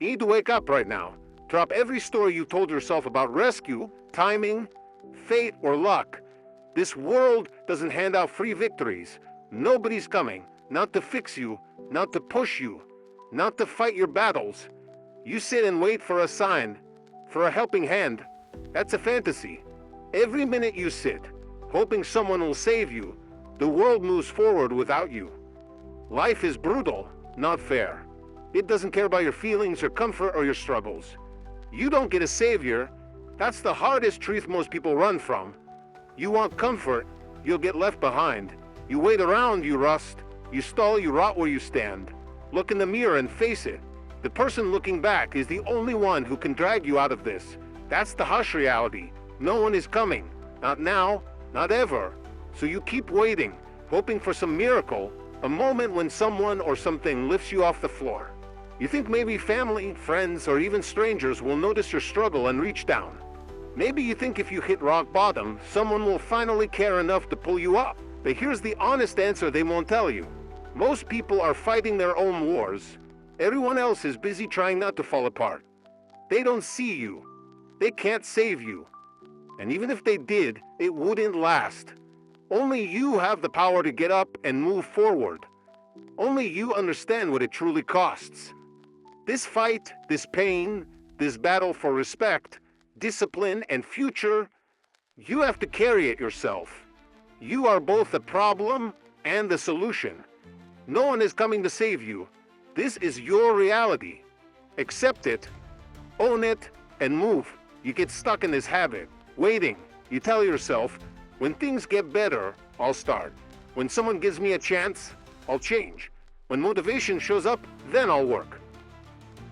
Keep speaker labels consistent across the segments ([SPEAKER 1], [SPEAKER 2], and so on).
[SPEAKER 1] You need to wake up right now. Drop every story you told yourself about rescue, timing, fate, or luck. This world doesn't hand out free victories. Nobody's coming, not to fix you, not to push you, not to fight your battles. You sit and wait for a sign, for a helping hand. That's a fantasy. Every minute you sit, hoping someone will save you, the world moves forward without you. Life is brutal, not fair. It doesn't care about your feelings, your comfort, or your struggles. You don't get a savior. That's the hardest truth most people run from. You want comfort, you'll get left behind. You wait around, you rust. You stall, you rot where you stand. Look in the mirror and face it. The person looking back is the only one who can drag you out of this. That's the harsh reality. No one is coming. Not now, not ever. So you keep waiting, hoping for some miracle, a moment when someone or something lifts you off the floor. You think maybe family, friends, or even strangers will notice your struggle and reach down. Maybe you think if you hit rock bottom, someone will finally care enough to pull you up. But here's the honest answer they won't tell you. Most people are fighting their own wars. Everyone else is busy trying not to fall apart. They don't see you. They can't save you. And even if they did, it wouldn't last. Only you have the power to get up and move forward. Only you understand what it truly costs. This fight, this pain, this battle for respect, discipline, and future, you have to carry it yourself. You are both the problem and the solution. No one is coming to save you. This is your reality. Accept it, own it, and move. You get stuck in this habit, waiting. You tell yourself, when things get better, I'll start. When someone gives me a chance, I'll change. When motivation shows up, then I'll work.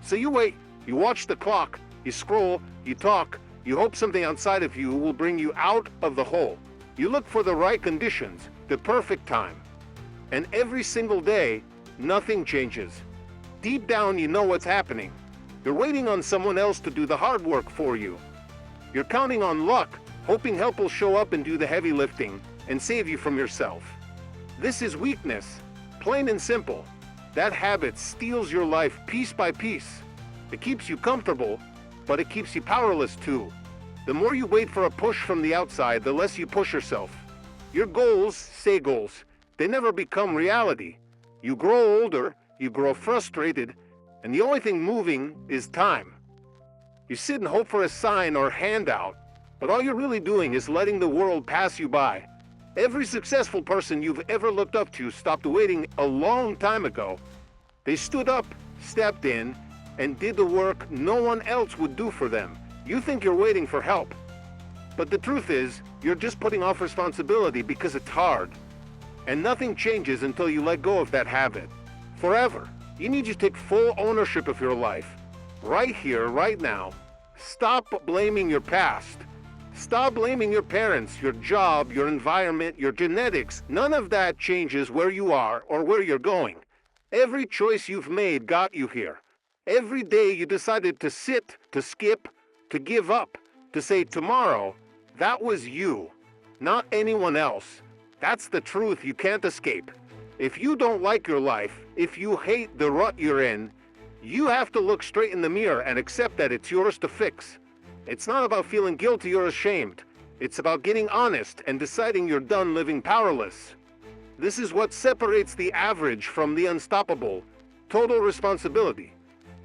[SPEAKER 1] So you wait, you watch the clock, you scroll, you talk, you hope something outside of you will bring you out of the hole. You look for the right conditions, the perfect time. And every single day, nothing changes. Deep down, you know what's happening. You're waiting on someone else to do the hard work for you. You're counting on luck, hoping help will show up and do the heavy lifting and save you from yourself. This is weakness, plain and simple. That habit steals your life piece by piece. It keeps you comfortable, but it keeps you powerless too. The more you wait for a push from the outside, the less you push yourself. Your goals stay goals. They never become reality. You grow older, you grow frustrated, and the only thing moving is time. You sit and hope for a sign or handout, but all you're really doing is letting the world pass you by. Every successful person you've ever looked up to stopped waiting a long time ago. They stood up, stepped in, and did the work no one else would do for them. You think you're waiting for help, but the truth is, you're just putting off responsibility because it's hard. And nothing changes until you let go of that habit. Forever. You need to take full ownership of your life. Right here, right now. Stop blaming your past. Stop blaming your parents, your job, your environment, your genetics. None of that changes where you are or where you're going. Every choice you've made got you here. Every day you decided to sit, to skip, to give up, to say tomorrow, that was you, not anyone else. That's the truth you can't escape. If you don't like your life, if you hate the rut you're in, you have to look straight in the mirror and accept that it's yours to fix. It's not about feeling guilty or ashamed. It's about getting honest and deciding you're done living powerless. This is what separates the average from the unstoppable. Total responsibility.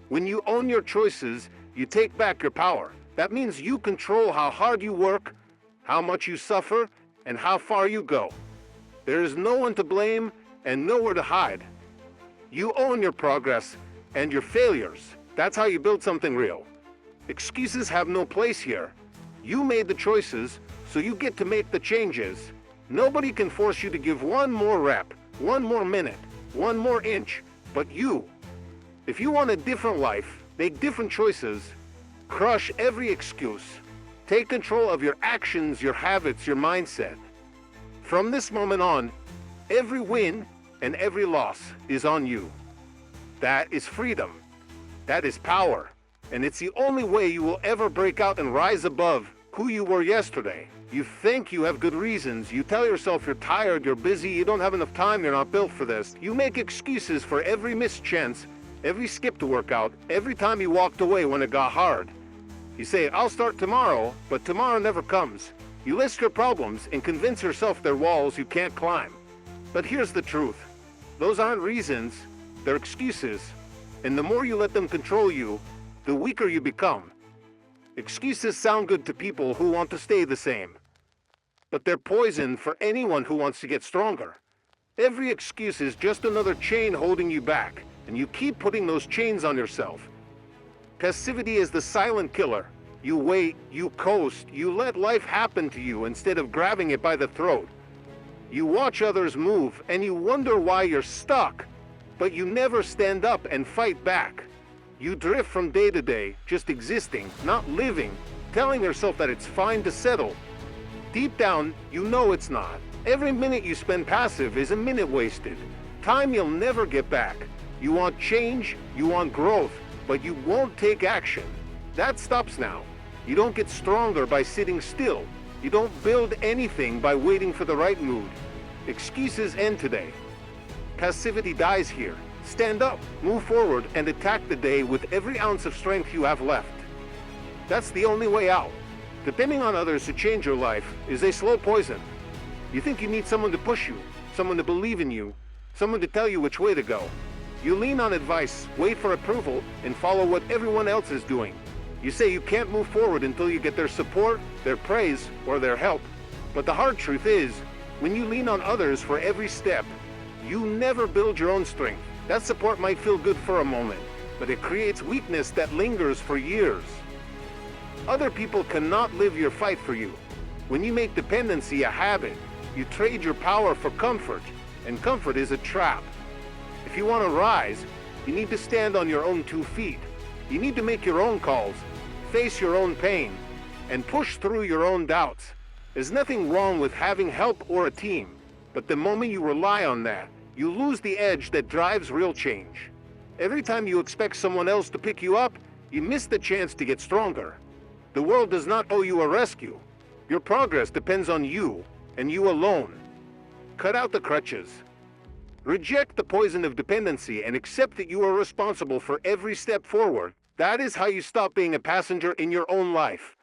[SPEAKER 1] When you own your choices, you take back your power. That means you control how hard you work, how much you suffer, and how far you go. There is no one to blame and nowhere to hide. You own your progress and your failures. That's how you build something real. Excuses have no place here. You made the choices, so you get to make the changes. Nobody can force you to give one more rep, one more minute, one more inch, but you. If you want a different life, make different choices, crush every excuse, take control of your actions, your habits, your mindset. From this moment on, every win and every loss is on you. That is freedom. That is power. And it's the only way you will ever break out and rise above who you were yesterday. You think you have good reasons. You tell yourself you're tired, you're busy, you don't have enough time, you're not built for this. You make excuses for every missed chance, every skipped workout, every time you walked away when it got hard. You say, I'll start tomorrow, but tomorrow never comes. You list your problems and convince yourself they're walls you can't climb. But here's the truth. Those aren't reasons, they're excuses. And the more you let them control you, the weaker you become. Excuses sound good to people who want to stay the same. But they're poison for anyone who wants to get stronger. Every excuse is just another chain holding you back, and you keep putting those chains on yourself. Passivity is the silent killer. You wait, you coast, you let life happen to you instead of grabbing it by the throat. You watch others move, and you wonder why you're stuck, but you never stand up and fight back. You drift from day to day, just existing, not living, telling yourself that it's fine to settle. Deep down, you know it's not. Every minute you spend passive is a minute wasted. Time you'll never get back. You want change, you want growth, but you won't take action. That stops now. You don't get stronger by sitting still. You don't build anything by waiting for the right mood. Excuses end today. Passivity dies here. Stand up, move forward, and attack the day with every ounce of strength you have left. That's the only way out. Depending on others to change your life is a slow poison. You think you need someone to push you, someone to believe in you, someone to tell you which way to go. You lean on advice, wait for approval, and follow what everyone else is doing. You say you can't move forward until you get their support, their praise, or their help. But the hard truth is, when you lean on others for every step, you never build your own strength. That support might feel good for a moment, but it creates weakness that lingers for years. Other people cannot live your fight for you. When you make dependency a habit, you trade your power for comfort, and comfort is a trap. If you want to rise, you need to stand on your own 2 feet. You need to make your own calls, face your own pain, and push through your own doubts. There's nothing wrong with having help or a team, but the moment you rely on that, you lose the edge that drives real change. Every time you expect someone else to pick you up, you miss the chance to get stronger. The world does not owe you a rescue. Your progress depends on you, and you alone. Cut out the crutches. Reject the poison of dependency and accept that you are responsible for every step forward. That is how you stop being a passenger in your own life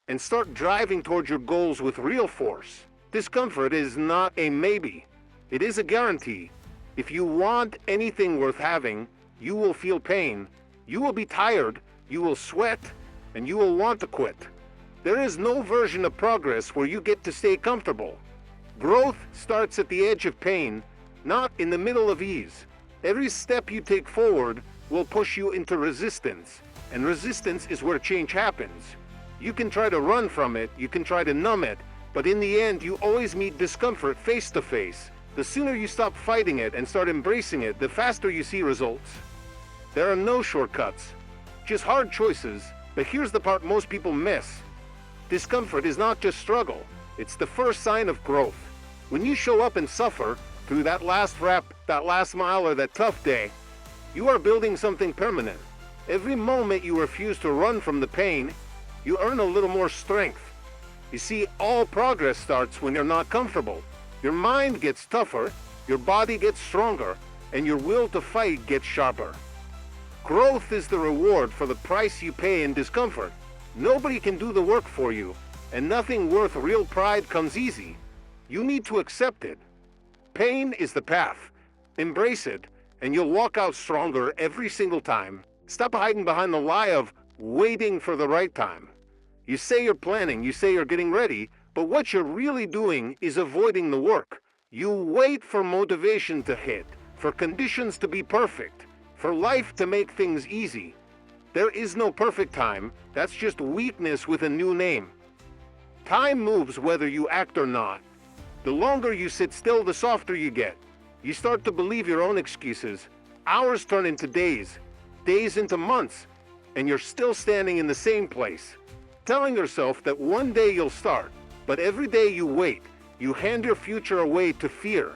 [SPEAKER 1] and start driving towards your goals with real force. Discomfort is not a maybe. It is a guarantee. If you want anything worth having, you will feel pain, you will be tired, you will sweat, and you will want to quit. There is no version of progress where you get to stay comfortable. Growth starts at the edge of pain, not in the middle of ease. Every step you take forward will push you into resistance, and resistance is where change happens. You can try to run from it, you can try to numb it, but in the end you always meet discomfort face to face. The sooner you stop fighting it and start embracing it, the faster you see results. There are no shortcuts, just hard choices, but here's the part most people miss. Discomfort is not just struggle, it's the first sign of growth. When you show up and suffer through that last rep, that last mile, or that tough day, you are building something permanent. Every moment you refuse to run from the pain, you earn a little more strength. You see, all progress starts when you're not comfortable. Your mind gets tougher, your body gets stronger, and your will to fight gets sharper. Growth is the reward for the price you pay in discomfort. Nobody can do the work for you, and nothing worth real pride comes easy. You need to accept it. Pain is the path. Embrace it, and you'll walk out stronger every single time. Stop hiding behind the lie of waiting for the right time. You say you're planning, you say you're getting ready, but what you're really doing is avoiding the work. You wait for motivation to hit, for conditions to be perfect, for life to make things easy. There is no perfect time, that's just weakness with a new name. Time moves whether you act or not. The longer you sit still, the softer you get. You start to believe your own excuses. Hours turn into days, days into months, and you're still standing in the same place, telling yourself that one day you'll start. But every day you wait, you hand your future away to fear.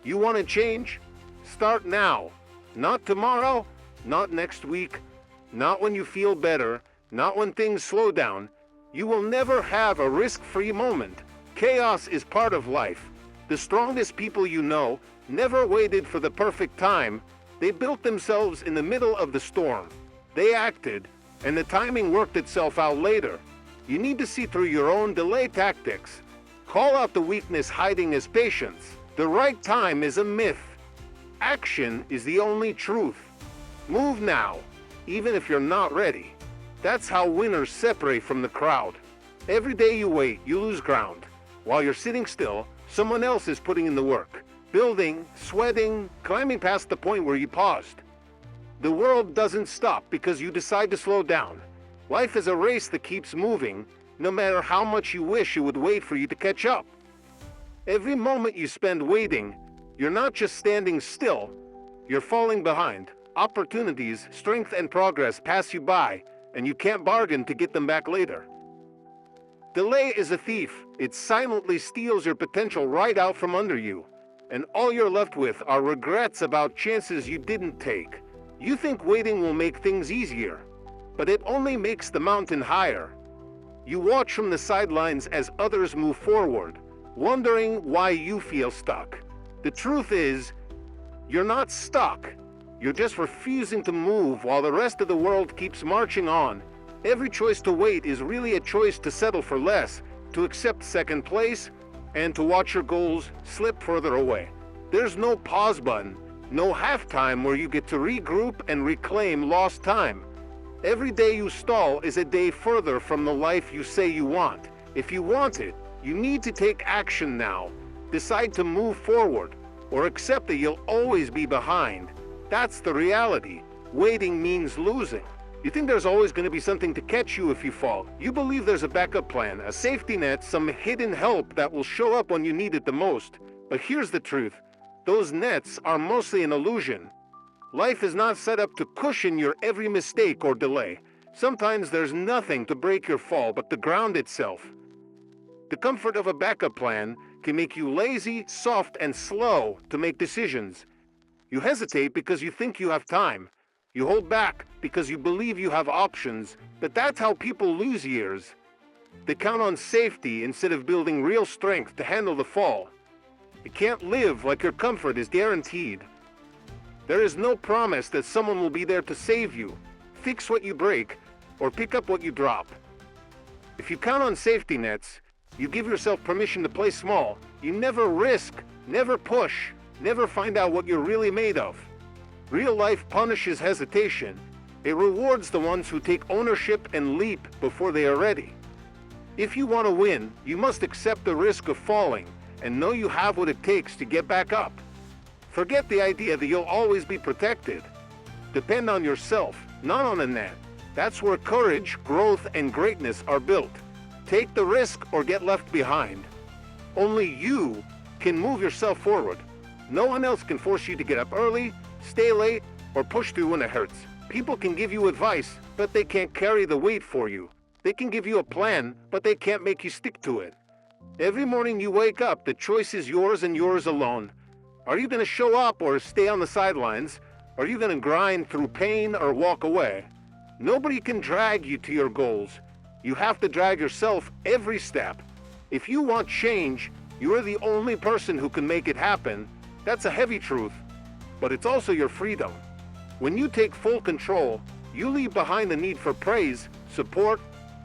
[SPEAKER 1] You want to change? Start now. Not tomorrow, not next week, not when you feel better, not when things slow down. You will never have a risk-free moment. Chaos is part of life. The strongest people you know never waited for the perfect time. They built themselves in the middle of the storm. They acted, and the timing worked itself out later. You need to see through your own delay tactics. Call out the weakness hiding as patience. The right time is a myth. Action is the only truth. Move now, even if you're not ready. That's how winners separate from the crowd. Every day you wait, you lose ground. While you're sitting still, someone else is putting in the work. Building, sweating, climbing past the point where you paused. The world doesn't stop because you decide to slow down. Life is a race that keeps moving, no matter how much you wish it would wait for you to catch up. Every moment you spend waiting, you're not just standing still, you're falling behind. Opportunities, strength, and progress pass you by, and you can't bargain to get them back later. Delay is a thief. It silently steals your potential right out from under you, and all you're left with are regrets about chances you didn't take. You think waiting will make things easier, but it only makes the mountain higher. You watch from the sidelines as others move forward, wondering why you feel stuck. The truth is, you're not stuck. You're just refusing to move while the rest of the world keeps marching on. Every choice to wait is really a choice to settle for less, to accept second place, and to watch your goals slip further away. There's no pause button, no halftime where you get to regroup and reclaim lost time. Every day you stall is a day further from the life you say you want. If you want it, you need to take action now. Decide to move forward, or accept that you'll always be behind. That's the reality. Waiting means losing. You think there's always going to be something to catch you if you fall. You believe there's a backup plan, a safety net, some hidden help that will show up when you need it the most. But here's the truth. Those nets are mostly an illusion. Life is not set up to cushion your every mistake or delay. Sometimes there's nothing to break your fall but the ground itself. The comfort of a backup plan can make you lazy, soft, and slow to make decisions. You hesitate because you think you have time. You hold back because you believe you have options, but that's how people lose years. They count on safety instead of building real strength to handle the fall. You can't live like your comfort is guaranteed. There is no promise that someone will be there to save you, fix what you break, or pick up what you drop. If you count on safety nets, you give yourself permission to play small. You never risk, never push, never find out what you're really made of. Real life punishes hesitation. It rewards the ones who take ownership and leap before they are ready. If you want to win, you must accept the risk of falling and know you have what it takes to get back up. Forget the idea that you'll always be protected. Depend on yourself, not on a net. That's where courage, growth, and greatness are built. Take the risk or get left behind. Only you can move yourself forward. No one else can force you to get up early, stay late, or push through when it hurts. People can give you advice, but they can't carry the weight for you. They can give you a plan, but they can't make you stick to it. Every morning you wake up, the choice is yours and yours alone. Are you going to show up or stay on the sidelines? Are you going to grind through pain or walk away? Nobody can drag you to your goals. You have to drag yourself every step. If you want change, you are the only person who can make it happen. That's a heavy truth, but it's also your freedom. When you take full control, you leave behind the need for praise, support,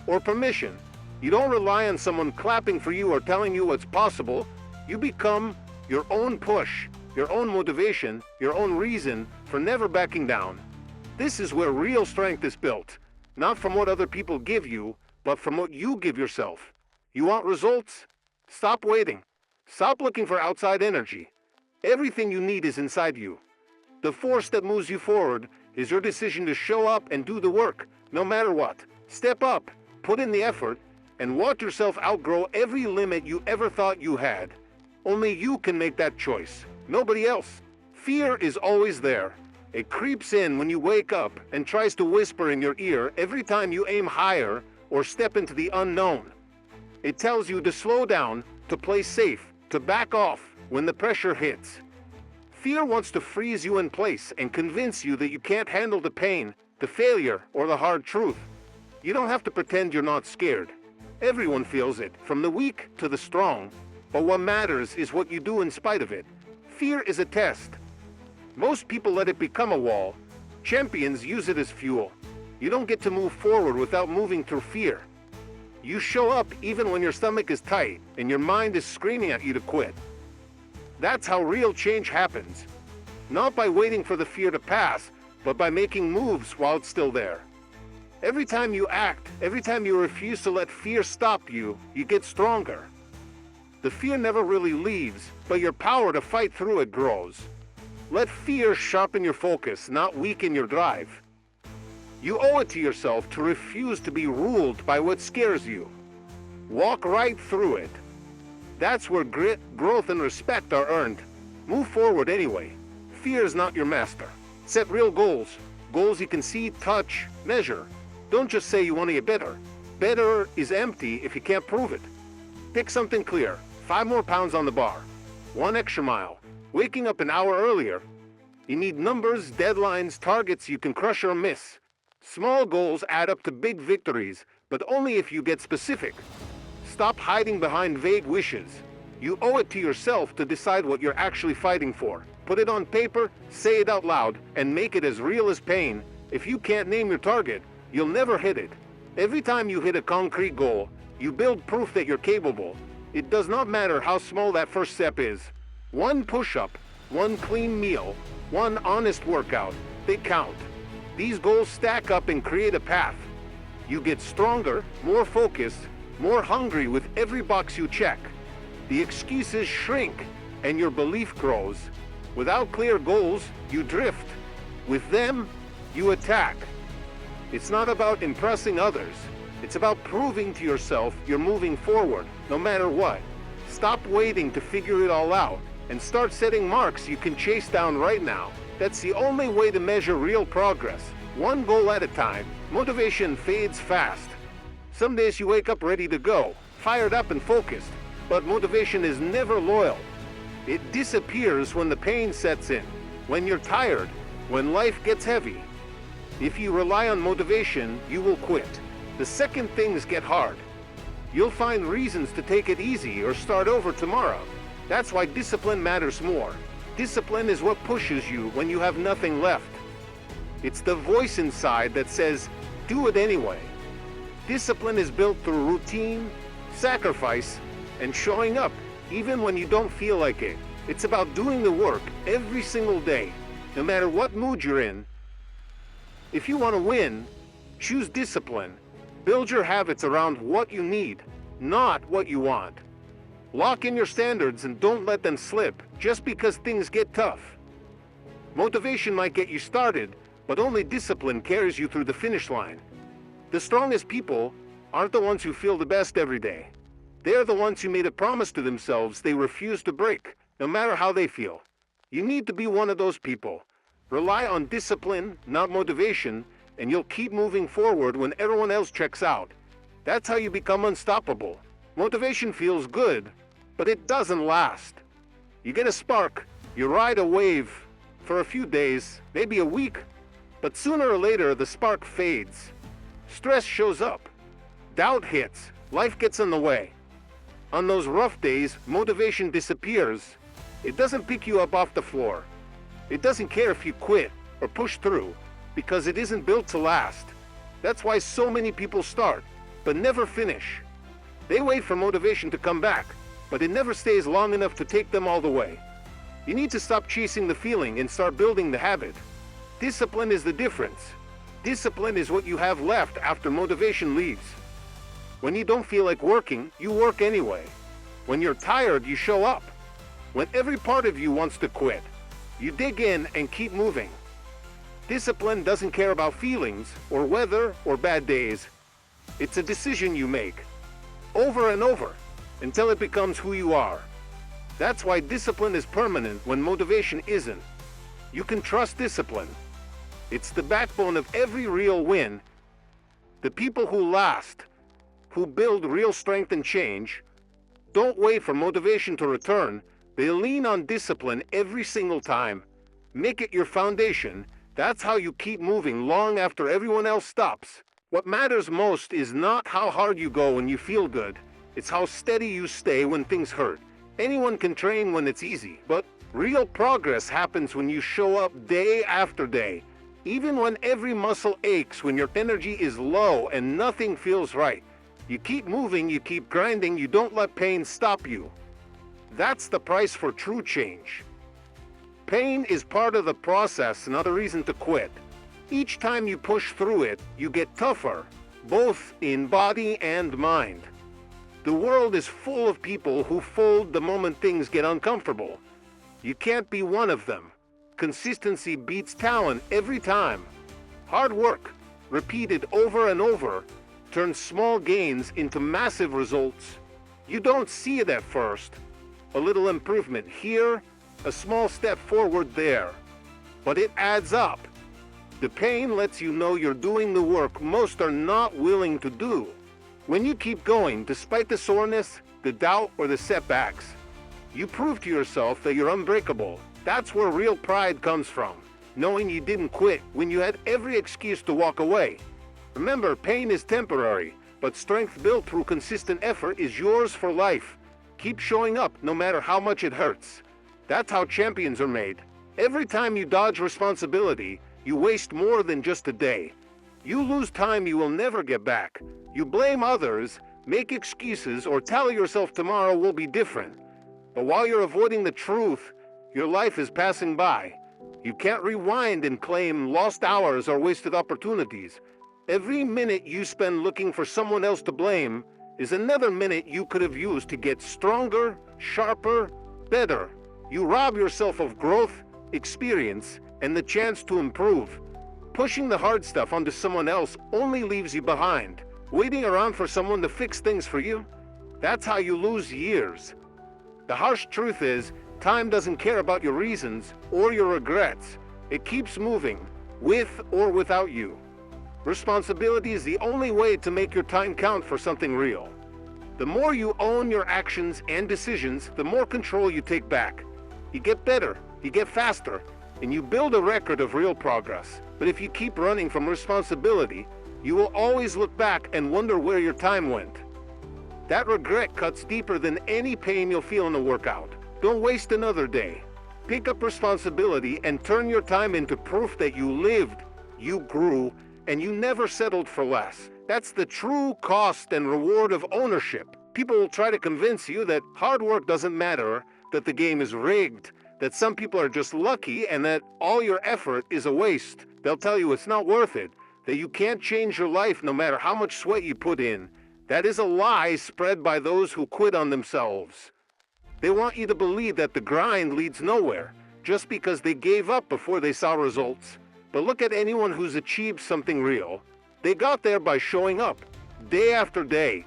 [SPEAKER 1] or permission. You don't rely on someone clapping for you or telling you what's possible. You become your own push, your own motivation, your own reason for never backing down. This is where real strength is built, not from what other people give you, but from what you give yourself. You want results? Stop waiting. Stop looking for outside energy. Everything you need is inside you. The force that moves you forward is your decision to show up and do the work, no matter what. Step up, put in the effort, and watch yourself outgrow every limit you ever thought you had. Only you can make that choice, nobody else. Fear is always there. It creeps in when you wake up and tries to whisper in your ear every time you aim higher or step into the unknown. It tells you to slow down, to play safe, to back off when the pressure hits. Fear wants to freeze you in place and convince you that you can't handle the pain, the failure, or the hard truth. You don't have to pretend you're not scared. Everyone feels it, from the weak to the strong. But what matters is what you do in spite of it. Fear is a test. Most people let it become a wall. Champions use it as fuel. You don't get to move forward without moving through fear. You show up even when your stomach is tight and your mind is screaming at you to quit. That's how real change happens. Not by waiting for the fear to pass, but by making moves while it's still there. Every time you act, every time you refuse to let fear stop you, you get stronger. The fear never really leaves, but your power to fight through it grows. Let fear sharpen your focus, not weaken your drive. You owe it to yourself to refuse to be ruled by what scares you. Walk right through it. That's where grit, growth, and respect are earned. Move forward anyway. Fear is not your master. Set real goals. Goals you can see, touch, measure. Don't just say you want to get better. Better is empty if you can't prove it. Pick something clear. 5 more pounds on the bar. 1 extra mile. Waking up an hour earlier. You need numbers, deadlines, targets you can crush or miss. Small goals add up to big victories, but only if you get specific. Stop hiding behind vague wishes. You owe it to yourself to decide what you're actually fighting for. Put it on paper, say it out loud, and make it as real as pain. If you can't name your target, you'll never hit it. Every time you hit a concrete goal, you build proof that you're capable. It does not matter how small that first step is. 1 push-up, 1 clean meal, 1 honest workout, they count. These goals stack up and create a path. You get stronger, more focused, more hungry with every box you check. The excuses shrink and your belief grows. Without clear goals, you drift. With them, you attack. It's not about impressing others. It's about proving to yourself you're moving forward, no matter what. Stop waiting to figure it all out and start setting marks you can chase down right now. That's the only way to measure real progress. 1 goal at a time. Motivation fades fast. Some days you wake up ready to go, fired up and focused, but motivation is never loyal. It disappears when the pain sets in, when you're tired, when life gets heavy. If you rely on motivation, you will quit. The second things get hard, you'll find reasons to take it easy or start over tomorrow. That's why discipline matters more. Discipline is what pushes you when you have nothing left. It's the voice inside that says, do it anyway. Discipline is built through routine, sacrifice, and showing up, even when you don't feel like it. It's about doing the work every single day, no matter what mood you're in. If you want to win, choose discipline. Build your habits around what you need, not what you want. Lock in your standards and don't let them slip just because things get tough. Motivation might get you started, but only discipline carries you through the finish line. The strongest people aren't the ones who feel the best every day. They're the ones who made a promise to themselves they refuse to break, no matter how they feel. You need to be one of those people. Rely on discipline, not motivation, and you'll keep moving forward when everyone else checks out. That's how you become unstoppable. Motivation feels good, but it doesn't last. You get a spark, you ride a wave for a few days, maybe a week, but sooner or later the spark fades. Stress shows up, doubt hits, life gets in the way. On those rough days, motivation disappears. It doesn't pick you up off the floor. It doesn't care if you quit or push through, because it isn't built to last. That's why so many people start, but never finish. They wait for motivation to come back, but it never stays long enough to take them all the way. You need to stop chasing the feeling and start building the habit. Discipline is the difference. Discipline is what you have left after motivation leaves. When you don't feel like working, you work anyway. When you're tired, you show up. When every part of you wants to quit, you dig in and keep moving. Discipline doesn't care about feelings or weather or bad days. It's a decision you make, over and over, until it becomes who you are. That's why discipline is permanent when motivation isn't. You can trust discipline. It's the backbone of every real win. The people who last, who build real strength and change, don't wait for motivation to return. They lean on discipline every single time. Make it your foundation. That's how you keep moving long after everyone else stops. What matters most is not how hard you go when you feel good. It's how steady you stay when things hurt. Anyone can train when it's easy, but Real progress happens when you show up day after day, even when every muscle aches, when your energy is low and nothing feels right. You keep moving, you keep grinding, you don't let pain stop you. That's the price for true change. Pain is part of the process, not a reason to quit. Each time you push through it, you get tougher, both in body and mind. The world is full of people who fold the moment things get uncomfortable. You can't be one of them. Consistency beats talent every time. Hard work, repeated over and over, turns small gains into massive results. You don't see it at first. A little improvement here, a small step forward there. But it adds up. The pain lets you know you're doing the work most are not willing to do. When you keep going, despite the soreness, the doubt, or the setbacks, you prove to yourself that you're unbreakable. That's where real pride comes from, knowing you didn't quit when you had every excuse to walk away. Remember, pain is temporary, but strength built through consistent effort is yours for life. Keep showing up no matter how much it hurts. That's how champions are made. Every time you dodge responsibility, you waste more than just a day. You lose time you will never get back. You blame others, make excuses, or tell yourself tomorrow will be different. But while you're avoiding the truth, your life is passing by. You can't rewind and claim lost hours or wasted opportunities. Every minute you spend looking for someone else to blame is another minute you could have used to get stronger, sharper, better. You rob yourself of growth, experience, and the chance to improve. Pushing the hard stuff onto someone else only leaves you behind. Waiting around for someone to fix things for you, that's how you lose years. The harsh truth is, time doesn't care about your reasons or your regrets. It keeps moving, with or without you. Responsibility is the only way to make your time count for something real. The more you own your actions and decisions, the more control you take back. You get better, you get faster, and you build a record of real progress. But if you keep running from responsibility, you will always look back and wonder where your time went. That regret cuts deeper than any pain you'll feel in a workout. Don't waste another day. Pick up responsibility and turn your time into proof that you lived, you grew, and you never settled for less. That's the true cost and reward of ownership. People will try to convince you that hard work doesn't matter, that the game is rigged, that some people are just lucky, and that all your effort is a waste. They'll tell you it's not worth it, that you can't change your life no matter how much sweat you put in. That is a lie spread by those who quit on themselves. They want you to believe that the grind leads nowhere, just because they gave up before they saw results. But look at anyone who's achieved something real. They got there by showing up, day after day,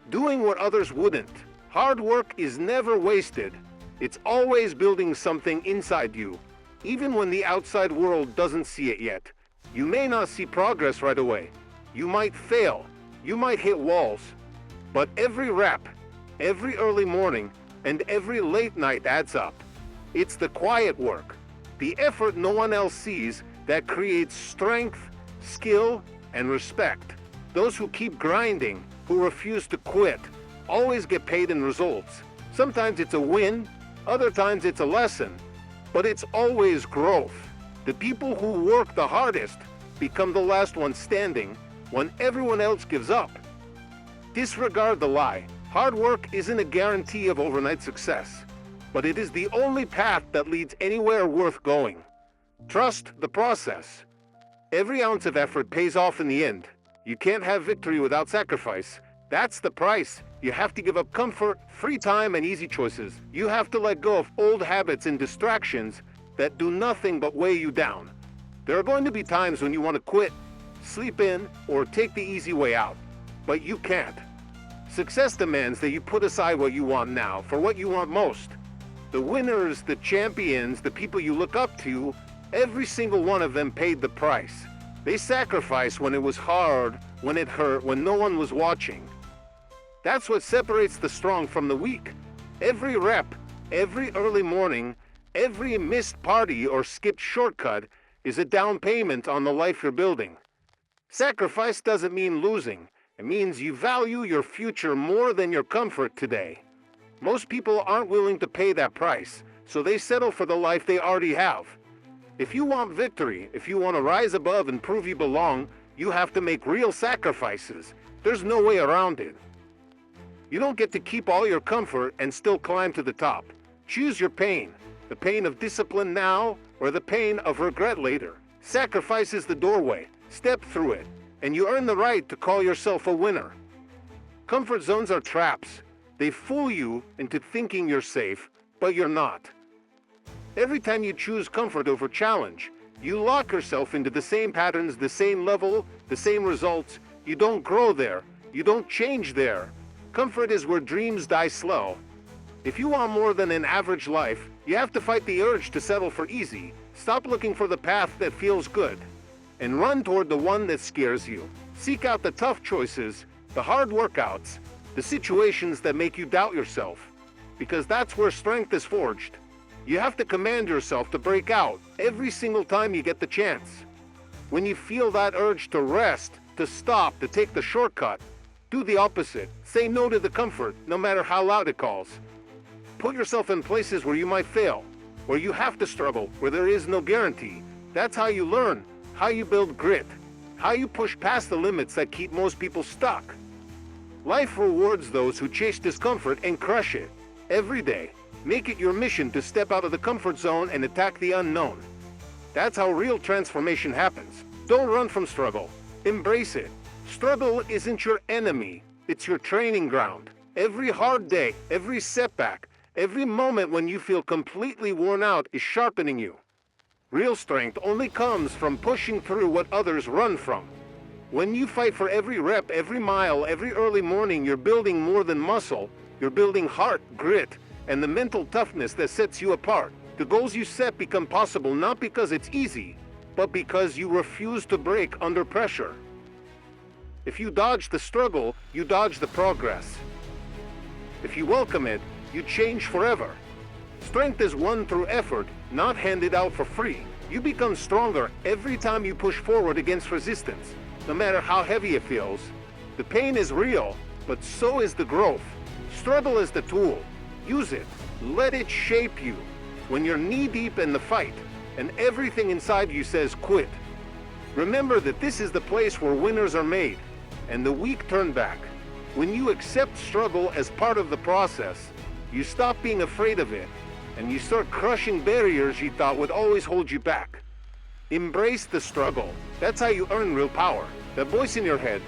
[SPEAKER 1] doing what others wouldn't. Hard work is never wasted. It's always building something inside you, even when the outside world doesn't see it yet. You may not see progress right away. You might fail. You might hit walls. But every rep, every early morning, and every late night adds up. It's the quiet work, the effort no one else sees, that creates strength, skill, and respect. Those who keep grinding, who refuse to quit, always get paid in results. Sometimes it's a win, other times it's a lesson, but it's always growth. The people who work the hardest become the last ones standing when everyone else gives up. Disregard the lie. Hard work isn't a guarantee of overnight success, but it is the only path that leads anywhere worth going. Trust the process. Every ounce of effort pays off in the end. You can't have victory without sacrifice. That's the price. You have to give up comfort, free time, and easy choices. You have to let go of old habits and distractions that do nothing but weigh you down. There are going to be times when you want to quit, sleep in, or take the easy way out, but you can't. Success demands that you put aside what you want now for what you want most. The winners, the champions, the people you look up to, every single one of them paid the price. They sacrificed when it was hard, when it hurt, when no one was watching. That's what separates the strong from the weak. Every rep, every early morning, every missed party or skipped shortcut is a down payment on the life you're building. Sacrifice doesn't mean losing. It means you value your future more than your comfort today. Most people aren't willing to pay that price, so they settle for the life they already have. If you want victory, if you want to rise above and prove you belong, you have to make real sacrifices. There's no way around it. You don't get to keep all your comfort and still climb to the top. Choose your pain, the pain of discipline now or the pain of regret later. Sacrifice is the doorway. Step through it, and you earn the right to call yourself a winner. Comfort zones are traps. They fool you into thinking you're safe, but you're not. Every time you choose comfort over challenge, you lock yourself into the same patterns, the same level, the same results. You don't grow there. You don't change there. Comfort is where dreams die slow. If you want more than an average life, you have to fight the urge to settle for easy. Stop looking for the path that feels good, and run toward the one that scares you. Seek out the tough choices, the hard workouts, the situations that make you doubt yourself, because that's where strength is forged. You have to command yourself to break out every single time you get the chance. When you feel that urge to rest, to stop, to take the shortcut, do the opposite. Say no to the comfort, no matter how loud it calls. Put yourself in places where you might fail, where you have to struggle, where there is no guarantee. That's how you learn, how you build grit, how you push past the limits that keep most people stuck. Life rewards those who chase discomfort and crush it every day. Make it your mission to step out of the comfort zone and attack the unknown. That's how real transformation happens. Don't run from struggle. Embrace it. Struggle isn't your enemy. It's your training ground. Every hard day, every setback, every moment when you feel completely worn out is sharpening you. Real strength only comes from pushing through what others run from. When you fight for every rep, every mile, every early morning, you're building more than muscle. You're building heart, grit, and the mental toughness that sets you apart. The goals you set become possible not because it's easy, but because you refuse to break under pressure. If you dodge the struggle, you dodge the progress. If you welcome it, you change forever. Strength is won through effort, not handed out for free. You become stronger every time you push forward against resistance, no matter how heavy it feels. The pain is real, but so is the growth. Struggle is the tool. Use it. Let it shape you. When you're knee-deep in the fight, and everything inside you says quit, remember that this is the place where winners are made, and the weak turn back. When you accept struggle as part of the process, you stop being afraid of it, and you start crushing barriers you thought would always hold you back. Embrace the struggle. That's how you earn real power. That voice in your head,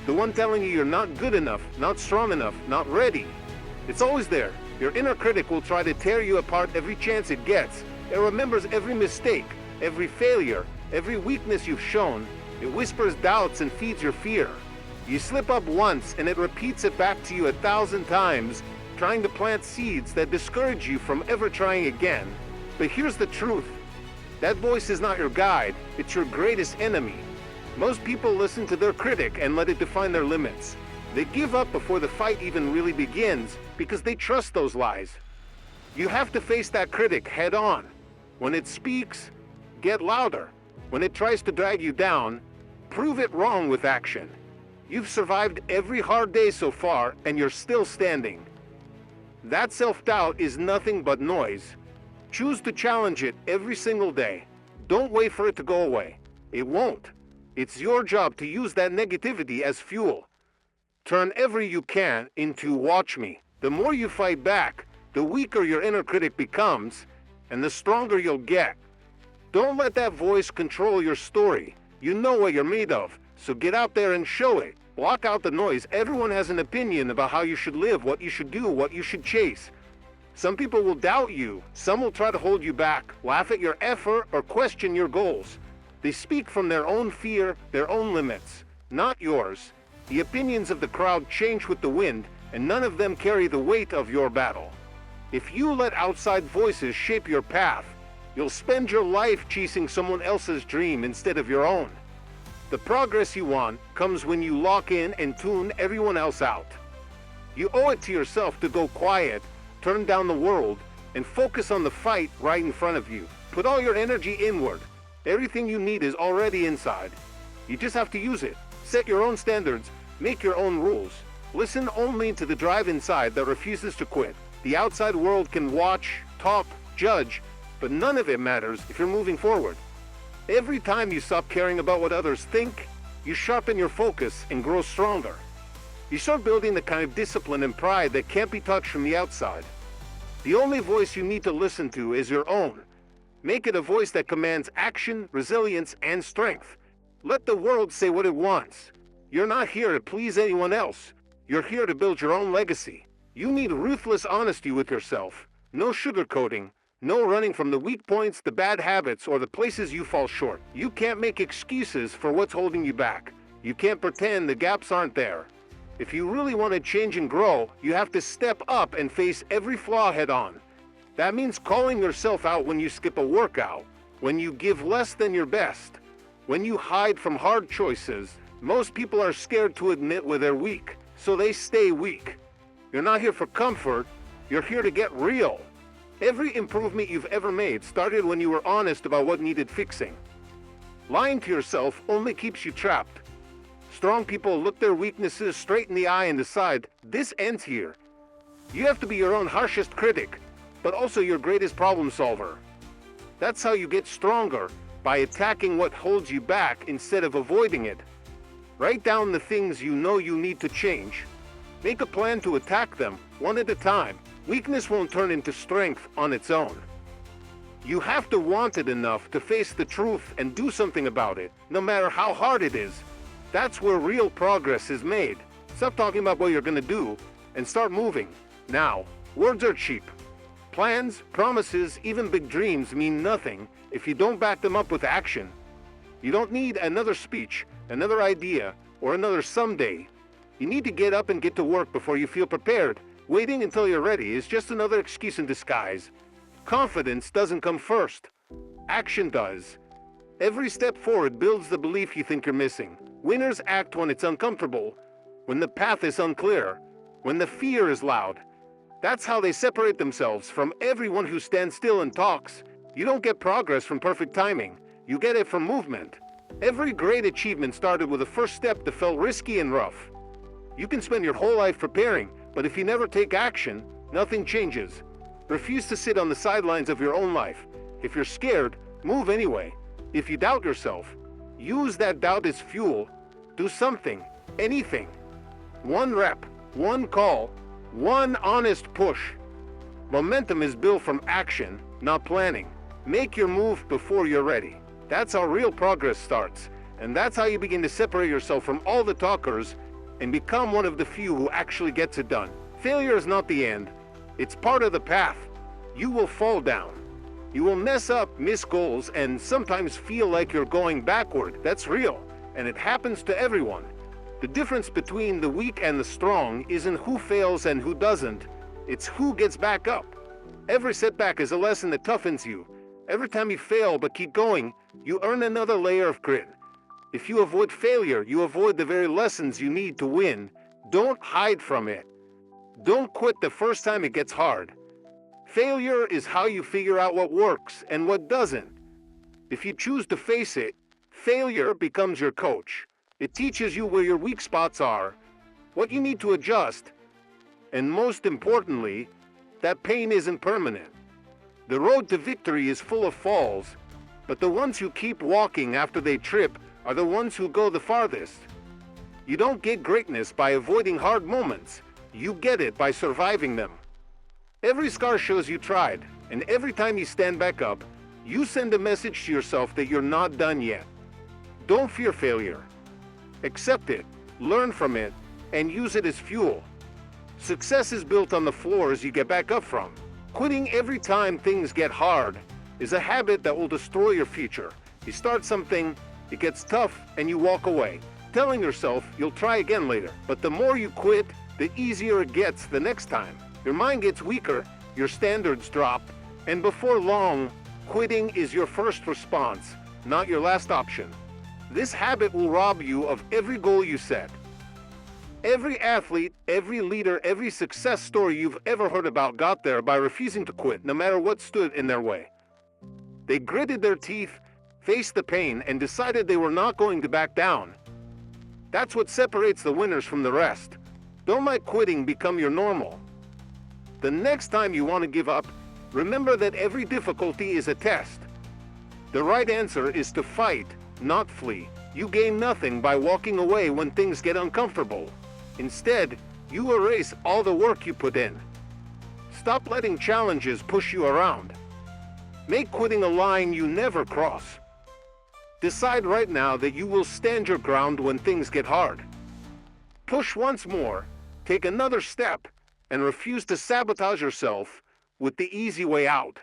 [SPEAKER 1] the one telling you you're not good enough, not strong enough, not ready, it's always there. Your inner critic will try to tear you apart every chance it gets. It remembers every mistake, every failure, every weakness you've shown. It whispers doubts and feeds your fear. You slip up once and it repeats it back to you 1,000 times, trying to plant seeds that discourage you from ever trying again. But here's the truth. That voice is not your guide, it's your greatest enemy. Most people listen to their critic and let it define their limits. They give up before the fight even really begins because they trust those lies. You have to face that critic head on. When it speaks, get louder. When it tries to drag you down, prove it wrong with action. You've survived every hard day so far, and you're still standing. That self-doubt is nothing but noise. Choose to challenge it every single day. Don't wait for it to go away. It won't. It's your job to use that negativity as fuel. Turn every you can into watch me. The more you fight back, the weaker your inner critic becomes, and the stronger you'll get. Don't let that voice control your story. You know what you're made of, so get out there and show it. Block out the noise. Everyone has an opinion about how you should live, what you should do, what you should chase. Some people will doubt you. Some will try to hold you back, laugh at your effort, or question your goals. They speak from their own fear, their own limits, not yours. The opinions of the crowd change with the wind, and none of them carry the weight of your battle. If you let outside voices shape your path, you'll spend your life chasing someone else's dream instead of your own. The progress you want comes when you lock in and tune everyone else out. You owe it to yourself to go quiet, turn down the world, and focus on the fight right in front of you. Put all your energy inward. Everything you need is already inside. You just have to use it. Set your own standards. Make your own rules. Listen only to the drive inside that refuses to quit. The outside world can watch, talk, judge, but none of it matters if you're moving forward. Every time you stop caring about what others think, you sharpen your focus and grow stronger. You start building the kind of discipline and pride that can't be touched from the outside. The only voice you need to listen to is your own. Make it a voice that commands action, resilience, and strength. Let the world say what it wants. You're not here to please anyone else. You're here to build your own legacy. You need ruthless honesty with yourself. No sugarcoating. No running from the weak points, the bad habits, or the places you fall short. You can't make excuses for what's holding you back. You can't pretend the gaps aren't there. If you really want to change and grow, you have to step up and face every flaw head on. That means calling yourself out when you skip a workout, when you give less than your best, when you hide from hard choices. Most people are scared to admit where they're weak, so they stay weak. You're not here for comfort, you're here to get real. Every improvement you've ever made started when you were honest about what needed fixing. Lying to yourself only keeps you trapped. Strong people look their weaknesses straight in the eye and decide, this ends here. You have to be your own harshest critic, but also your greatest problem solver. That's how you get stronger, by attacking what holds you back instead of avoiding it. Write down the things you know you need to change. Make a plan to attack them, one at a time. Weakness won't turn into strength on its own. You have to want it enough to face the truth and do something about it, no matter how hard it is. That's where real progress is made. Stop talking about what you're gonna do and start moving. Now, words are cheap. Plans, promises, even big dreams mean nothing if you don't back them up with action. You don't need another speech, another idea, or another someday. You need to get up and get to work before you feel prepared. Waiting until you're ready is just another excuse in disguise. Confidence doesn't come first. Action does. Every step forward builds the belief you think you're missing. Winners act when it's uncomfortable, when the path is unclear, when the fear is loud. That's how they separate themselves from everyone who stands still and talks. You don't get progress from perfect timing. You get it from movement. Every great achievement started with a first step that felt risky and rough. You can spend your whole life preparing, but if you never take action, nothing changes. Refuse to sit on the sidelines of your own life. If you're scared, move anyway. If you doubt yourself, use that doubt as fuel. Do something, anything. One rep, one call, one honest push. Momentum is built from action, not planning. Make your move before you're ready. That's how real progress starts, and that's how you begin to separate yourself from all the talkers and become one of the few who actually gets it done. Failure is not the end. It's part of the path. You will fall down. You will mess up, miss goals, and sometimes feel like you're going backward. That's real, and it happens to everyone. The difference between the weak and the strong isn't who fails and who doesn't. It's who gets back up. Every setback is a lesson that toughens you. Every time you fail but keep going, you earn another layer of grit. If you avoid failure, you avoid the very lessons you need to win. Don't hide from it. Don't quit the first time it gets hard. Failure is how you figure out what works and what doesn't. If you choose to face it, failure becomes your coach. It teaches you where your weak spots are, what you need to adjust, and most importantly, that pain isn't permanent. The road to victory is full of falls, but the ones who keep walking after they trip are the ones who go the farthest. You don't get greatness by avoiding hard moments. You get it by surviving them. Every scar shows you tried, and every time you stand back up, you send a message to yourself that you're not done yet. Don't fear failure. Accept it, learn from it, and use it as fuel. Success is built on the floors you get back up from. Quitting every time things get hard is a habit that will destroy your future. You start something, it gets tough, and you walk away, telling yourself you'll try again later. But the more you quit, the easier it gets the next time. Your mind gets weaker, your standards drop, and before long, quitting is your first response, not your last option. This habit will rob you of every goal you set. Every athlete, every leader, every success story you've ever heard about got there by refusing to quit, no matter what stood in their way. They gritted their teeth, faced the pain, and decided they were not going to back down. That's what separates the winners from the rest. Don't let quitting become your normal. The next time you want to give up, Remember that every difficulty is a test. The right answer is to fight, not flee. You gain nothing by walking away when things get uncomfortable. Instead, you erase all the work you put in. Stop letting challenges push you around. Make quitting a line you never cross. Decide right now that you will stand your ground when things get hard. Push once more, take another step, and refuse to sabotage yourself with the easy way out.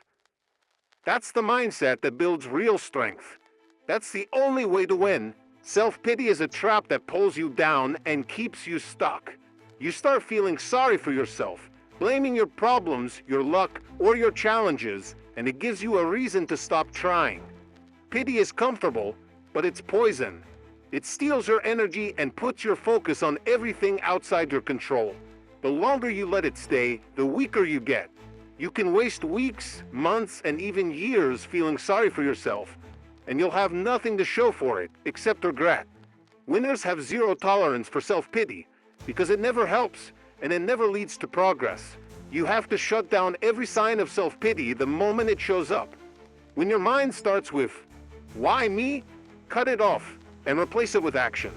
[SPEAKER 1] That's the mindset that builds real strength. That's the only way to win. Self-pity is a trap that pulls you down and keeps you stuck. You start feeling sorry for yourself, blaming your problems, your luck, or your challenges, and it gives you a reason to stop trying. Pity is comfortable, but it's poison. It steals your energy and puts your focus on everything outside your control. The longer you let it stay, the weaker you get. You can waste weeks, months, and even years feeling sorry for yourself, and you'll have nothing to show for it except regret. Winners have zero tolerance for self-pity because it never helps and it never leads to progress. You have to shut down every sign of self-pity the moment it shows up. When your mind starts with, "Why me?" cut it off and replace it with action.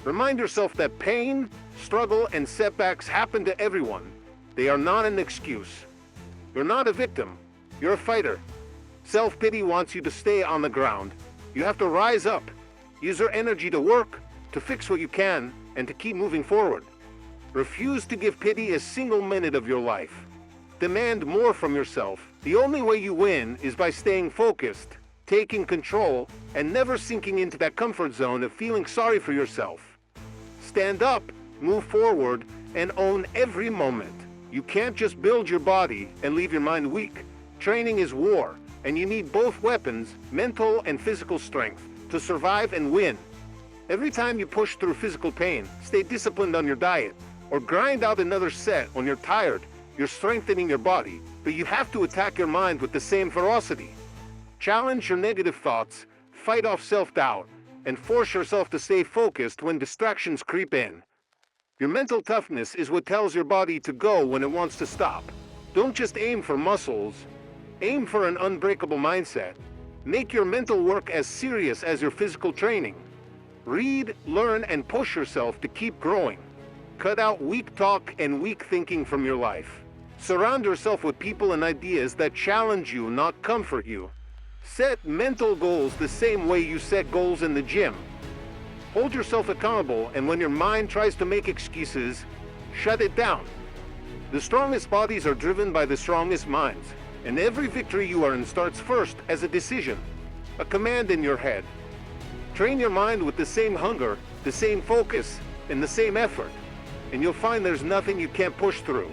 [SPEAKER 1] Remind yourself that pain, struggle, and setbacks happen to everyone. They are not an excuse. You're not a victim. You're a fighter. Self-pity wants you to stay on the ground. You have to rise up. Use your energy to work, to fix what you can, and to keep moving forward. Refuse to give pity a single minute of your life. Demand more from yourself. The only way you win is by staying focused, taking control, and never sinking into that comfort zone of feeling sorry for yourself. Stand up, move forward, and own every moment. You can't just build your body and leave your mind weak. Training is war, and you need both weapons, mental and physical strength, to survive and win. Every time you push through physical pain, stay disciplined on your diet, or grind out another set when you're tired, you're strengthening your body, but you have to attack your mind with the same ferocity. Challenge your negative thoughts, fight off self-doubt, and force yourself to stay focused when distractions creep in. Your mental toughness is what tells your body to go when it wants to stop. Don't just aim for muscles. Aim for an unbreakable mindset. Make your mental work as serious as your physical training. Read, learn, and push yourself to keep growing. Cut out weak talk and weak thinking from your life. Surround yourself with people and ideas that challenge you, not comfort you. Set mental goals the same way you set goals in the gym. Hold yourself accountable, and when your mind tries to make excuses, shut it down. The strongest bodies are driven by the strongest minds, and every victory you earn starts first as a decision, a command in your head. Train your mind with the same hunger, the same focus, and the same effort, and you'll find there's nothing you can't push through.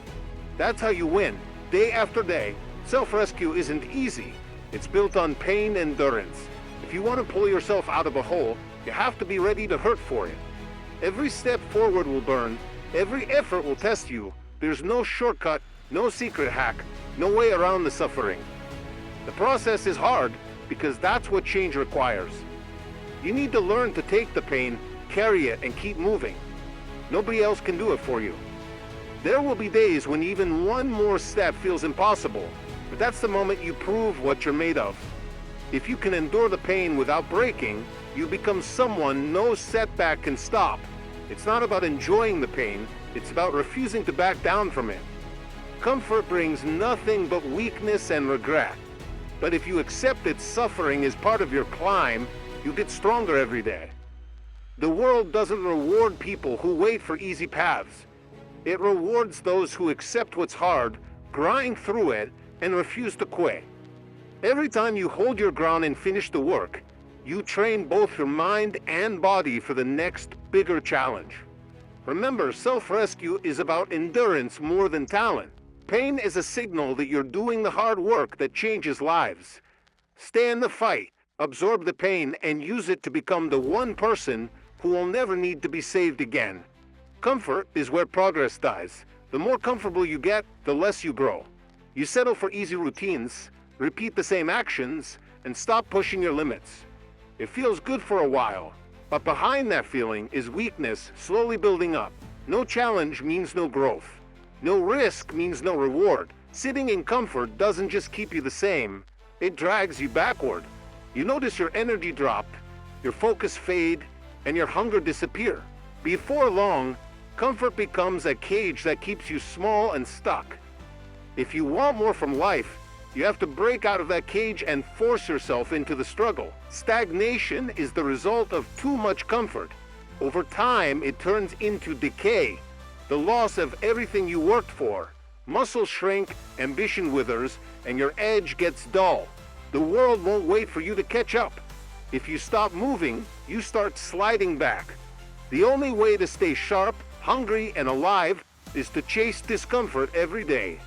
[SPEAKER 1] That's how you win, day after day. Self-rescue isn't easy. It's built on pain and endurance. If you want to pull yourself out of a hole, you have to be ready to hurt for it. Every step forward will burn. Every effort will test you. There's no shortcut, no secret hack, no way around the suffering. The process is hard because that's what change requires. You need to learn to take the pain, carry it, and keep moving. Nobody else can do it for you. There will be days when even one more step feels impossible, but that's the moment you prove what you're made of. If you can endure the pain without breaking, you become someone no setback can stop. It's not about enjoying the pain, it's about refusing to back down from it. Comfort brings nothing but weakness and regret. But if you accept that suffering is part of your climb, you get stronger every day. The world doesn't reward people who wait for easy paths. It rewards those who accept what's hard, grind through it, and refuse to quit. Every time you hold your ground and finish the work, you train both your mind and body for the next bigger challenge. Remember, self-rescue is about endurance more than talent. Pain is a signal that you're doing the hard work that changes lives. Stay in the fight, absorb the pain, and use it to become the one person who will never need to be saved again. Comfort is where progress dies. The more comfortable you get, the less you grow. You settle for easy routines, repeat the same actions, and stop pushing your limits. It feels good for a while, but behind that feeling is weakness slowly building up. No challenge means no growth. No risk means no reward. Sitting in comfort doesn't just keep you the same, it drags you backward. You notice your energy drop, your focus fade, and your hunger disappear. Before long, comfort becomes a cage that keeps you small and stuck. If you want more from life, you have to break out of that cage and force yourself into the struggle. Stagnation is the result of too much comfort. Over time, it turns into decay, the loss of everything you worked for. Muscles shrink, ambition withers, and your edge gets dull. The world won't wait for you to catch up. If you stop moving, you start sliding back. The only way to stay sharp, hungry, and alive is to chase discomfort every day.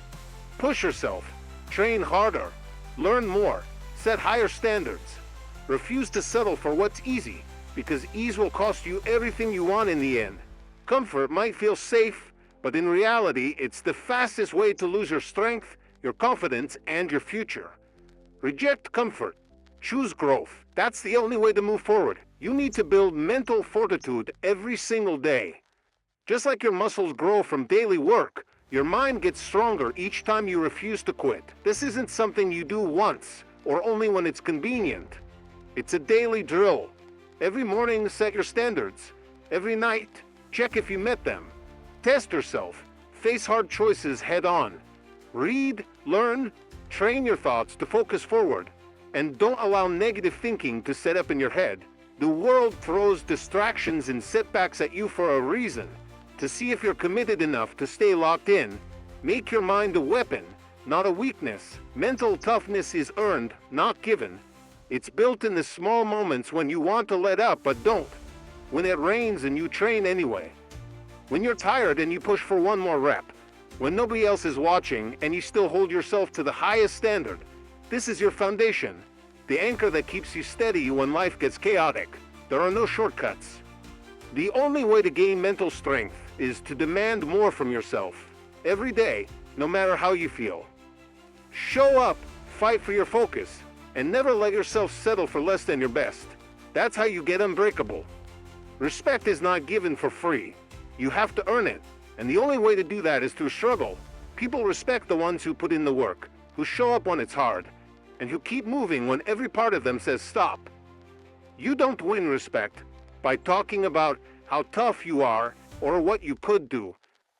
[SPEAKER 1] Push yourself, train harder, learn more, set higher standards. Refuse to settle for what's easy, because ease will cost you everything you want in the end. Comfort might feel safe, but in reality, it's the fastest way to lose your strength, your confidence, and your future. Reject comfort. Choose growth. That's the only way to move forward. You need to build mental fortitude every single day. Just like your muscles grow from daily work, your mind gets stronger each time you refuse to quit. This isn't something you do once, or only when it's convenient. It's a daily drill. Every morning, set your standards. Every night, check if you met them. Test yourself. Face hard choices head on. Read, learn, train your thoughts to focus forward. And don't allow negative thinking to set up in your head. The world throws distractions and setbacks at you for a reason. To see if you're committed enough to stay locked in, make your mind a weapon, not a weakness. Mental toughness is earned, not given. It's built in the small moments when you want to let up but don't. When it rains and you train anyway. When you're tired and you push for one more rep. When nobody else is watching and you still hold yourself to the highest standard. This is your foundation, the anchor that keeps you steady when life gets chaotic. There are no shortcuts. The only way to gain mental strength is to demand more from yourself, every day, no matter how you feel. Show up, fight for your focus, and never let yourself settle for less than your best. That's how you get unbreakable. Respect is not given for free. You have to earn it, and the only way to do that is through struggle. People respect the ones who put in the work, who show up when it's hard, and who keep moving when every part of them says stop. You don't win respect by talking about how tough you are or what you could do.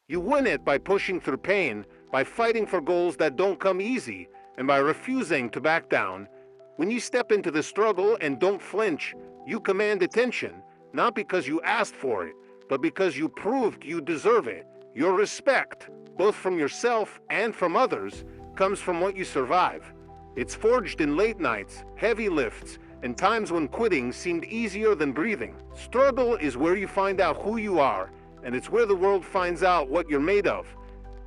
[SPEAKER 1] You win it by pushing through pain, by fighting for goals that don't come easy, and by refusing to back down. When you step into the struggle and don't flinch, you command attention, not because you asked for it, but because you proved you deserve it. Your respect, both from yourself and from others, comes from what you survive. It's forged in late nights, heavy lifts, and times when quitting seemed easier than breathing. Struggle is where you find out who you are, and it's where the world finds out what you're made of.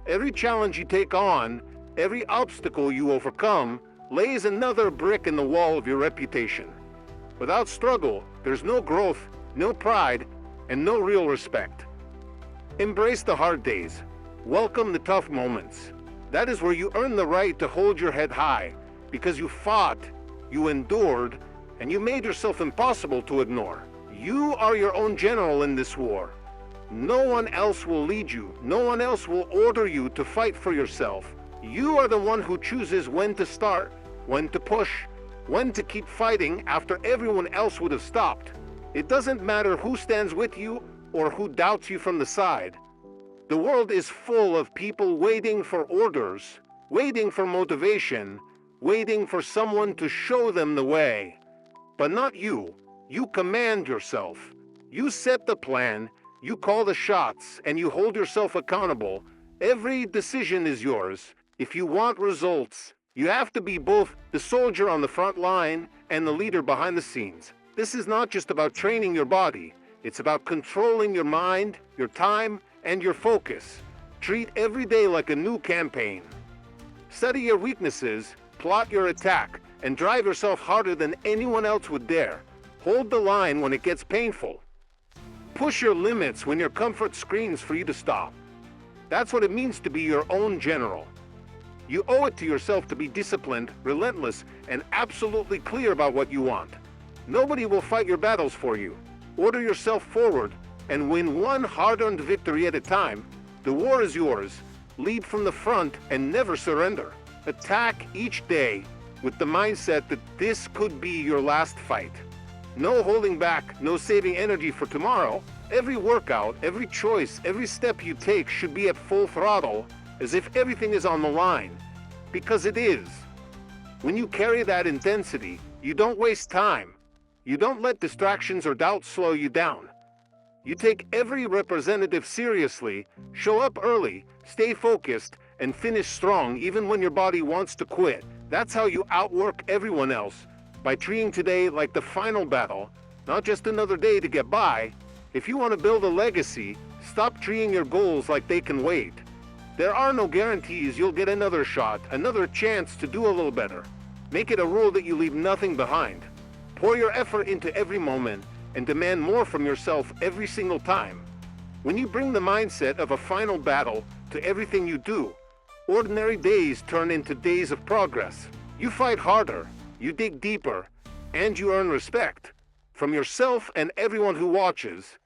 [SPEAKER 1] Every challenge you take on, every obstacle you overcome, lays another brick in the wall of your reputation. Without struggle, there's no growth, no pride, and no real respect. Embrace the hard days. Welcome the tough moments. That is where you earn the right to hold your head high, because you fought, you endured, and you made yourself impossible to ignore. You are your own general in this war. No one else will lead you. No one else will order you to fight for yourself. You are the one who chooses when to start, when to push, when to keep fighting after everyone else would have stopped. It doesn't matter who stands with you or who doubts you from the side. The world is full of people waiting for orders, waiting for motivation, waiting for someone to show them the way. But not you. You command yourself. You set the plan, you call the shots, and you hold yourself accountable. Every decision is yours. If you want results, you have to be both the soldier on the front line and the leader behind the scenes. This is not just about training your body. It's about controlling your mind, your time, and your focus. Treat every day like a new campaign. Study your weaknesses, plot your attack, and drive yourself harder than anyone else would dare. Hold the line when it gets painful. Push your limits when your comfort screams for you to stop. That's what it means to be your own general. You owe it to yourself to be disciplined, relentless, and absolutely clear about what you want. Nobody will fight your battles for you. Order yourself forward and win one hard-earned victory at a time. The war is yours. lead from the front, and never surrender. Attack each day with the mindset that this could be your last fight. No holding back, no saving energy for tomorrow. Every workout, every choice, every step you take should be at full throttle, as if everything is on the line. Because it is. When you carry that intensity, you don't waste time. You don't let distractions or doubts slow you down. You take every representative seriously, show up early, stay focused, and finish strong even when your body wants to quit. That's how you outwork everyone else, by treating today like the final battle, not just another day to get by. If you want to build a legacy, stop treating your goals like they can wait. There are no guarantees you'll get another shot, another chance to do a little better. Make it a rule that you leave nothing behind. Pour your effort into every moment and demand more from yourself every single time. When you bring the mindset of a final battle to everything you do, ordinary days turn into days of progress. You fight harder, you dig deeper, and you earn respect from yourself and everyone who watches.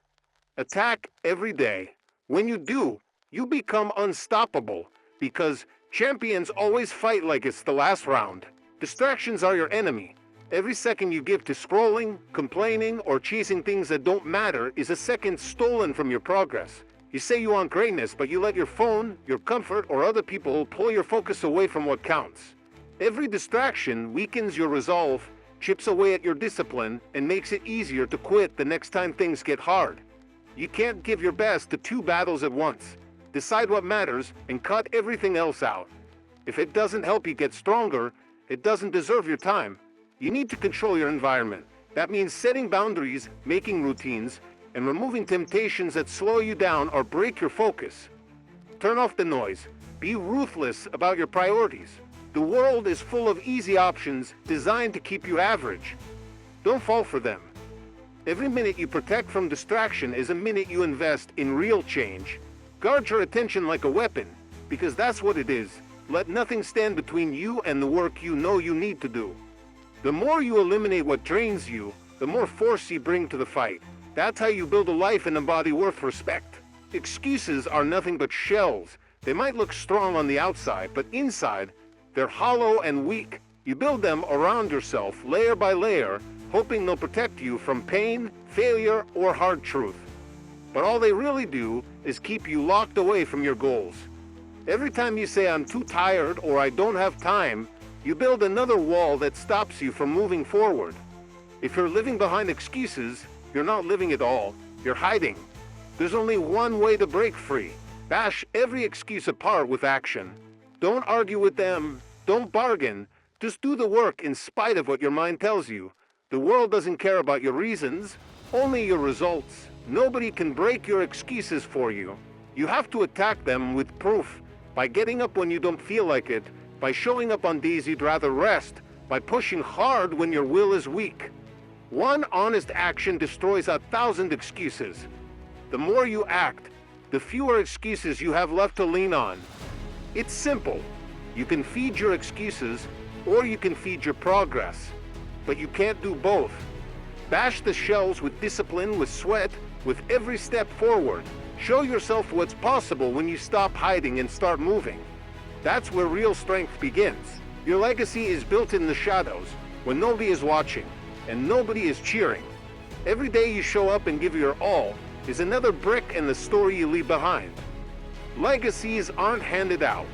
[SPEAKER 1] Attack every day. When you do, you become unstoppable, because champions always fight like it's the last round. Distractions are your enemy. Every second you give to scrolling, complaining, or chasing things that don't matter is a second stolen from your progress. You say you want greatness, but you let your phone, your comfort, or other people pull your focus away from what counts. Every distraction weakens your resolve, chips away at your discipline, and makes it easier to quit the next time things get hard. You can't give your best to two battles at once. Decide what matters and cut everything else out. If it doesn't help you get stronger, it doesn't deserve your time. You need to control your environment. That means setting boundaries, making routines, and removing temptations that slow you down or break your focus. Turn off the noise. Be ruthless about your priorities. The world is full of easy options designed to keep you average. Don't fall for them. Every minute you protect from distraction is a minute you invest in real change. Guard your attention like a weapon, because that's what it is. Let nothing stand between you and the work you know you need to do. The more you eliminate what drains you, the more force you bring to the fight. That's how you build a life and a body worth respect. Excuses are nothing but shells. They might look strong on the outside, but inside, they're hollow and weak. You build them around yourself, layer by layer, hoping they'll protect you from pain, failure, or hard truth. But all they really do is keep you locked away from your goals. Every time you say, "I'm too tired" or "I don't have time," you build another wall that stops you from moving forward. If you're living behind excuses, you're not living at all. You're hiding. There's only one way to break free. Bash every excuse apart with action. Don't argue with them. Don't bargain. Just do the work in spite of what your mind tells you. The world doesn't care about your reasons, only your results. Nobody can break your excuses for you. You have to attack them with proof, by getting up when you don't feel like it, by showing up on days you'd rather rest, by pushing hard when your will is weak. One honest action destroys 1,000 excuses. The more you act, the fewer excuses you have left to lean on. It's simple. You can feed your excuses, or you can feed your progress. But you can't do both. Bash the shells with discipline, with sweat, with every step forward. Show yourself what's possible when you stop hiding and start moving. That's where real strength begins. Your legacy is built in the shadows, when nobody is watching, and nobody is cheering. Every day you show up and give your all is another brick in the story you leave behind. Legacies aren't handed out.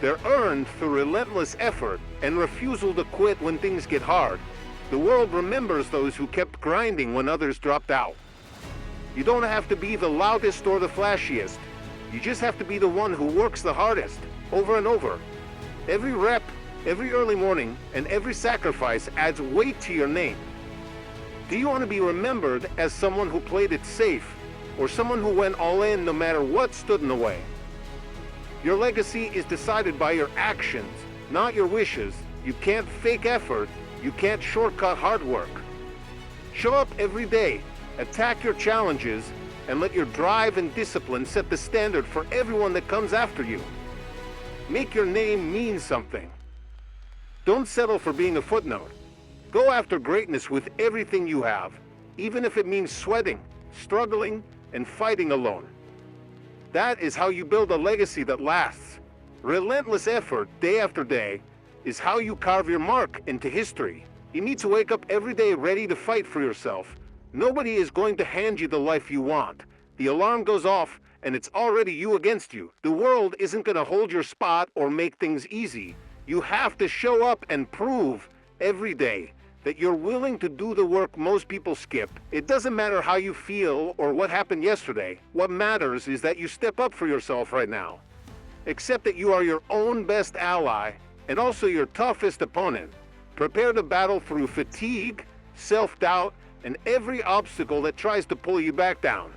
[SPEAKER 1] They're earned through relentless effort and refusal to quit when things get hard. The world remembers those who kept grinding when others dropped out. You don't have to be the loudest or the flashiest. You just have to be the one who works the hardest, over and over. Every rep, every early morning, and every sacrifice adds weight to your name. Do you want to be remembered as someone who played it safe, or someone who went all in no matter what stood in the way? Your legacy is decided by your actions, not your wishes. You can't fake effort. You can't shortcut hard work. Show up every day, attack your challenges, and let your drive and discipline set the standard for everyone that comes after you. Make your name mean something. Don't settle for being a footnote. Go after greatness with everything you have, even if it means sweating, struggling, and fighting alone. That is how you build a legacy that lasts. Relentless effort, day after day, is how you carve your mark into history. You need to wake up every day ready to fight for yourself. Nobody is going to hand you the life you want. The alarm goes off, and it's already you against you. The world isn't going to hold your spot or make things easy. You have to show up and prove every day that you're willing to do the work most people skip. It doesn't matter how you feel or what happened yesterday. What matters is that you step up for yourself right now. Accept that you are your own best ally and also your toughest opponent. Prepare to battle through fatigue, self-doubt, and every obstacle that tries to pull you back down.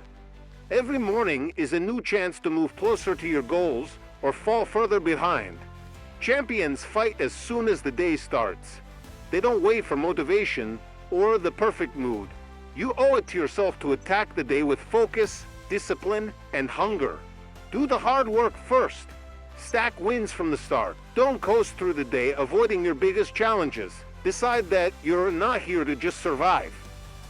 [SPEAKER 1] Every morning is a new chance to move closer to your goals or fall further behind. Champions fight as soon as the day starts. They don't wait for motivation or the perfect mood. You owe it to yourself to attack the day with focus, discipline, and hunger. Do the hard work first. Stack wins from the start. Don't coast through the day avoiding your biggest challenges. Decide that you're not here to just survive.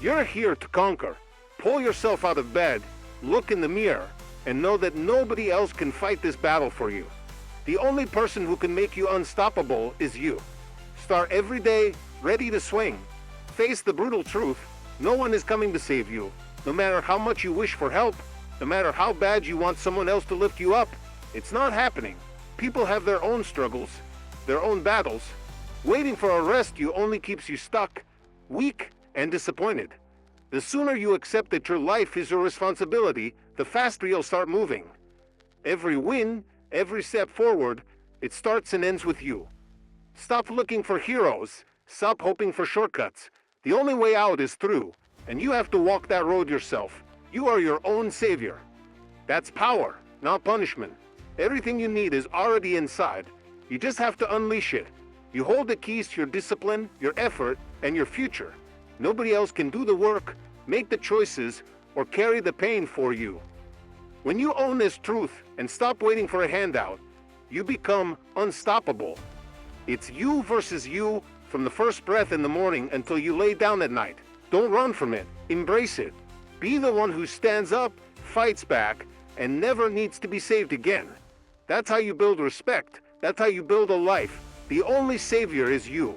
[SPEAKER 1] You're here to conquer. Pull yourself out of bed, look in the mirror, and know that nobody else can fight this battle for you. The only person who can make you unstoppable is you. Start every day ready to swing. Face the brutal truth. No one is coming to save you. No matter how much you wish for help, no matter how bad you want someone else to lift you up, it's not happening. People have their own struggles, their own battles. Waiting for a rescue only keeps you stuck, weak, and disappointed. The sooner you accept that your life is your responsibility, the faster you'll start moving. Every win, every step forward, it starts and ends with you. Stop looking for heroes. Stop hoping for shortcuts. The only way out is through, and you have to walk that road yourself. You are your own savior. That's power, not punishment. Everything you need is already inside. You just have to unleash it. You hold the keys to your discipline, your effort, and your future. Nobody else can do the work, make the choices, or carry the pain for you. When you own this truth and stop waiting for a handout, you become unstoppable. It's you versus you from the first breath in the morning until you lay down at night. Don't run from it. Embrace it. Be the one who stands up, fights back, and never needs to be saved again. That's how you build respect. That's how you build a life. The only savior is you.